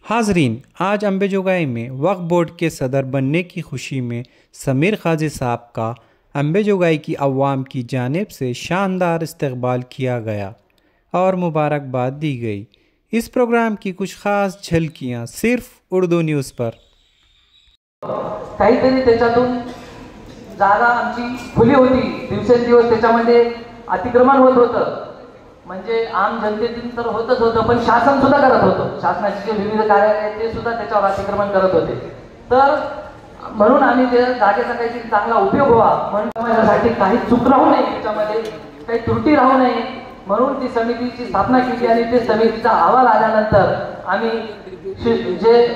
हाजरीन, आज अम्बेजोगाई में वक्फ बोर्ड के सदर बनने की खुशी में समीर काजी साहब का अम्बेजोगाई की अवाम की जानिब से शानदार इस्तकबाल किया गया और मुबारकबाद दी गई। इस प्रोग्राम की कुछ खास झलकियाँ सिर्फ उर्दू न्यूज़ पर। काहीतरी त्याच्यातून जागा आमची खुली होती, दिवसेंदिवस त्याच्यामध्ये अतिक्रमण होत होतं, म्हणजे आम जनतेतून तर होतच होतं, पण शासन सुद्धा करत होतं। शासनाचे जे विविध कार्यालय ते सुद्धा त्याच्यावर अतिक्रमण करत होते। तर म्हणून आम्ही त्या जागेचा काहीतरी चांगला उपयोग व्हावा म्हणून समाजासाठी काही चूक राहू नये, त्याच्यामध्ये काही त्रुटी राहू नये म्हणून ती समितीची स्थापना केली आणि ते समितीचा अहवाल आल्यानंतर आम्ही जे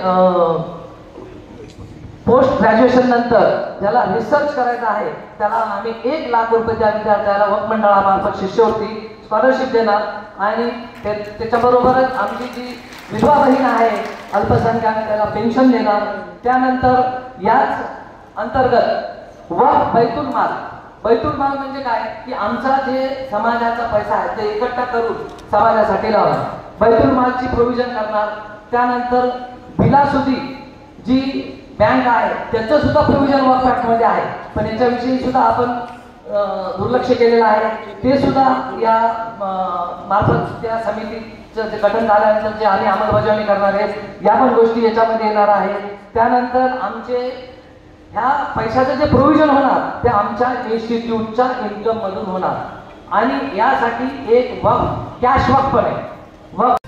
पोस्ट ग्रॅज्युएशन नंतर ज्याला रिसर्च करायचा आहे त्याला आम्ही 1 लाख रुपये त्या विद्यार्थ्याला वक्फ मंडळामार्फत शिष्यवृत्ती स्कॉलरशिप देणार आणि त्याच्याबरोबरच आमची जी विधवा बहीण आहे अल्पसंख्याक त्याला पेन्शन देणार। त्यानंतर याच अंतर्गत वक्फ बैतुल माल म्हणजे काय की आमचा जे समाजाचा पैसा आहे ते इकट्ठा करून समाजासाठी लावणार, बैतुल मालची प्रोव्हिजन करणार। त्यानंतर बिलासुदी जी बँक आहे त्याचं सुद्धा प्रोव्हिजन वक्फ ऍक्ट मध्ये आहे, पण याच्याविषयी सुद्धा आपण दुर्लक्ष केलेलं आहे। ते सुद्धा या मार्फत त्या समितीचं जे गठन झाल्यानंतर जे आम्ही अंमलबजावणी करणार आहे या पण गोष्टी याच्यामध्ये येणार आहे। त्यानंतर आमचे ह्या पैशाचं जे प्रोव्हिजन होणार ते आमच्या इन्स्टिट्यूटच्या इन्कम मधून होणार आणि यासाठी एक वक्फ कॅश वक्फ पण आहे।